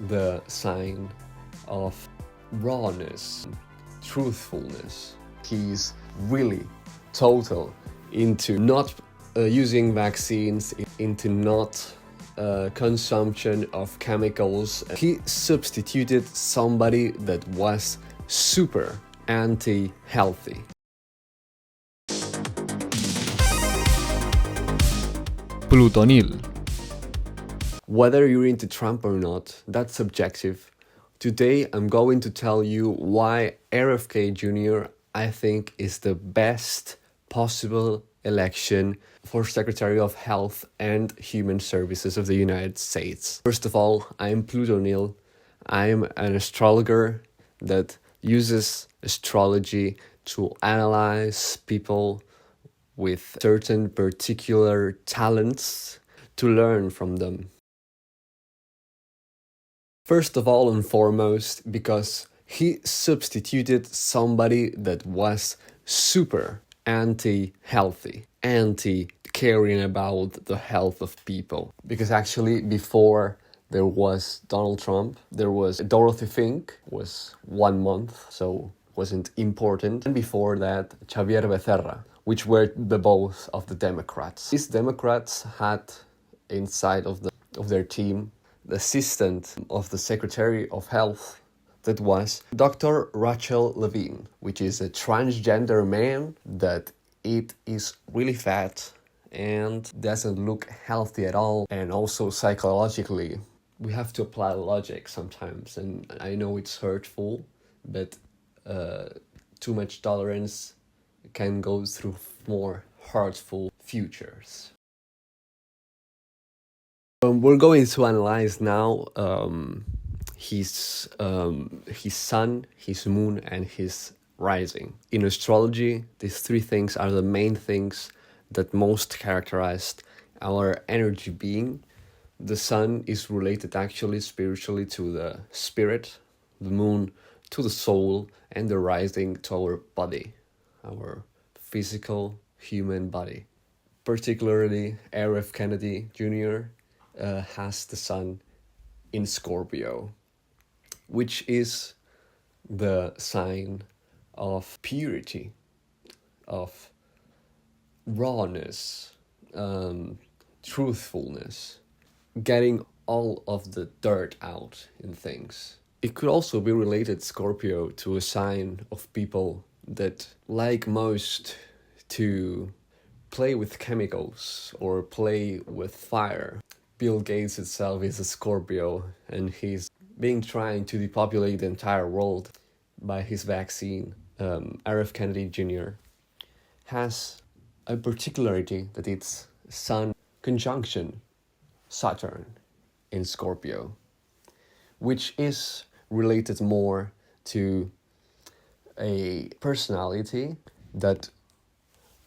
the sign of rawness, truthfulness. He's really total into not using vaccines, into not consumption of chemicals. He substituted somebody that was super anti-healthy. Plutonil. Whether you're into Trump or not, that's subjective. Today I'm going to tell you why R.F.K. Jr. I think is the best possible election for Secretary of Health and Human Services of the United States. First of all, I'm Plutonil. I'm an astrologer that uses astrology to analyze people with certain particular talents to learn from them. First of all and foremost, because he substituted somebody that was super anti-healthy, anti-caring about the health of people. Because actually before there was Donald Trump, there was Dorothy Fink, was 1 month, so wasn't important. And before that, Xavier Becerra, which were the both of the Democrats. These Democrats had inside of their team the assistant of the Secretary of Health that was Dr. Rachel Levine, which is a transgender man that is really fat and doesn't look healthy at all. And also psychologically, we have to apply logic sometimes. And I know it's hurtful, but too much tolerance can go through more hurtful futures. We're going to analyze now his sun, his moon, and his rising. In astrology, these three things are the main things that most characterized our energy being. The sun is related actually spiritually to the spirit, the moon to the soul, and the rising to our body, our physical human body. Particularly R.F.Kennedy Jr. Has the sun in Scorpio, which is the sign of purity, of rawness, truthfulness, getting all of the dirt out in things. It could also be related, Scorpio, to a sign of people that like most to play with chemicals or play with fire. Bill Gates itself is a Scorpio, and he's been trying to depopulate the entire world by his vaccine. R.F.Kennedy Jr. has a particularity that it's Sun conjunction Saturn in Scorpio, which is related more to a personality that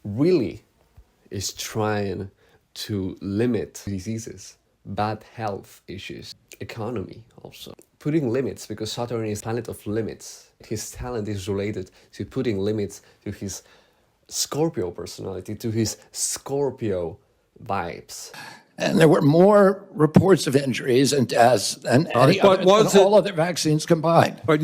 really is trying to limit diseases, bad health issues, economy also. Putting limits, because Saturn is a planet of limits. His talent is related to putting limits to his Scorpio personality, to his Scorpio vibes. And there were more reports of injuries and deaths than all other vaccines combined. But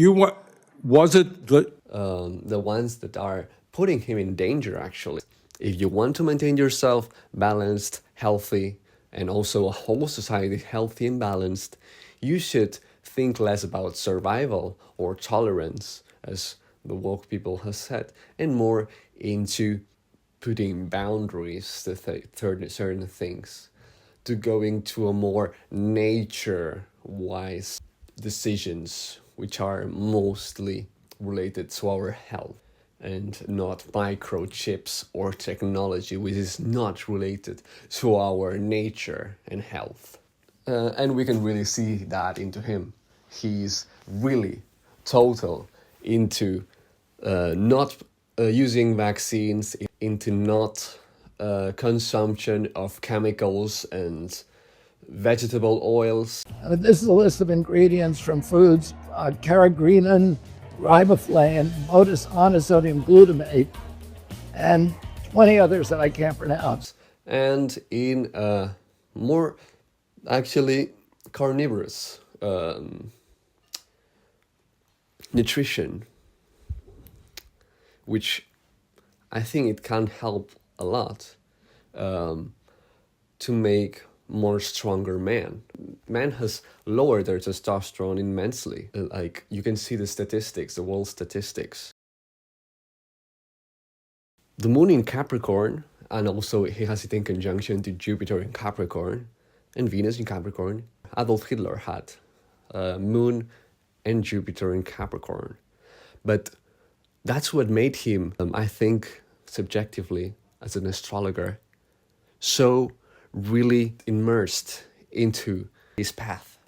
was it the ones that are putting him in danger, actually. If you want to maintain yourself balanced, healthy, and also a whole society healthy and balanced, you should think less about survival or tolerance, as the woke people have said, and more into putting boundaries to certain things, to going to a more nature-wise decisions, which are mostly related to our health, and not microchips or technology, which is not related to our nature and health. And we can really see that into him. He's really total into not using vaccines, into not consumption of chemicals and vegetable oils. This is a list of ingredients from foods: carrageenan, riboflavin, monosodium glutamate, and 20 others that I can't pronounce. And in more actually carnivorous nutrition, which I think it can help a lot to make more stronger man. Man has lowered their testosterone immensely. Like, you can see the statistics, the world statistics. The moon in Capricorn, and also he has it in conjunction to Jupiter in Capricorn and Venus in Capricorn. Adolf Hitler had moon and Jupiter in Capricorn. But that's what made him, I think, subjectively, as an astrologer, so really immersed into his path.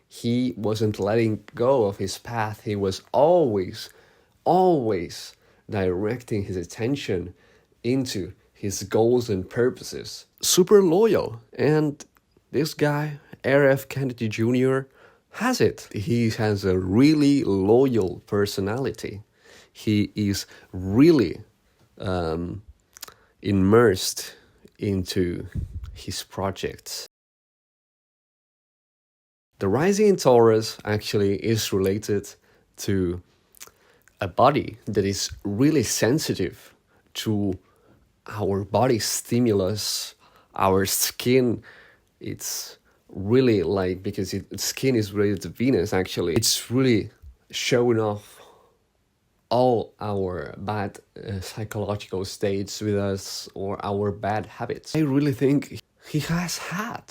He wasn't letting go of his path. He was always directing his attention into his goals and purposes. Super loyal. And this guy, R.F.Kennedy Jr., has it. He has a really loyal personality. He is really immersed into his projects. The rising in Taurus actually is related to a body that is really sensitive to our body stimulus, our skin. It's really like, because skin is related to Venus actually, it's really showing off all our bad psychological states with us, or our bad habits. I really think he has had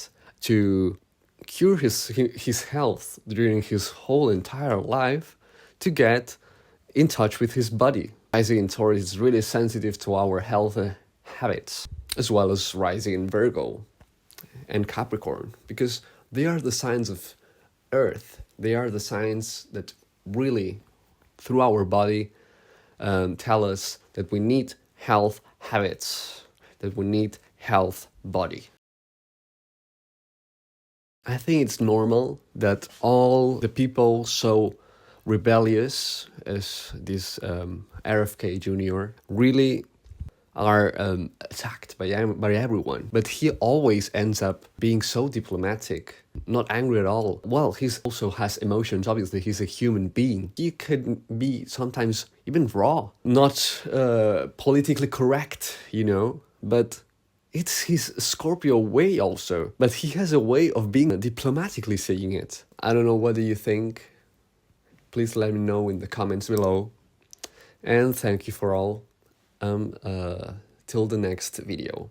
to cure his health during his whole entire life to get in touch with his body. Rising in Taurus is really sensitive to our health habits, as well as rising in Virgo and Capricorn, because they are the signs of Earth. They are the signs that really, through our body, tell us that we need health habits, that we need health body. I think it's normal that all the people so rebellious as this RFK Jr. really are attacked by everyone. But he always ends up being so diplomatic, not angry at all. Well, he also has emotions, obviously. He's a human being. He can be sometimes even raw, not politically correct, you know, but it's his Scorpio way also. But he has a way of being diplomatically saying it. I don't know, what do you think? Please let me know in the comments below. And thank you for all. Till the next video.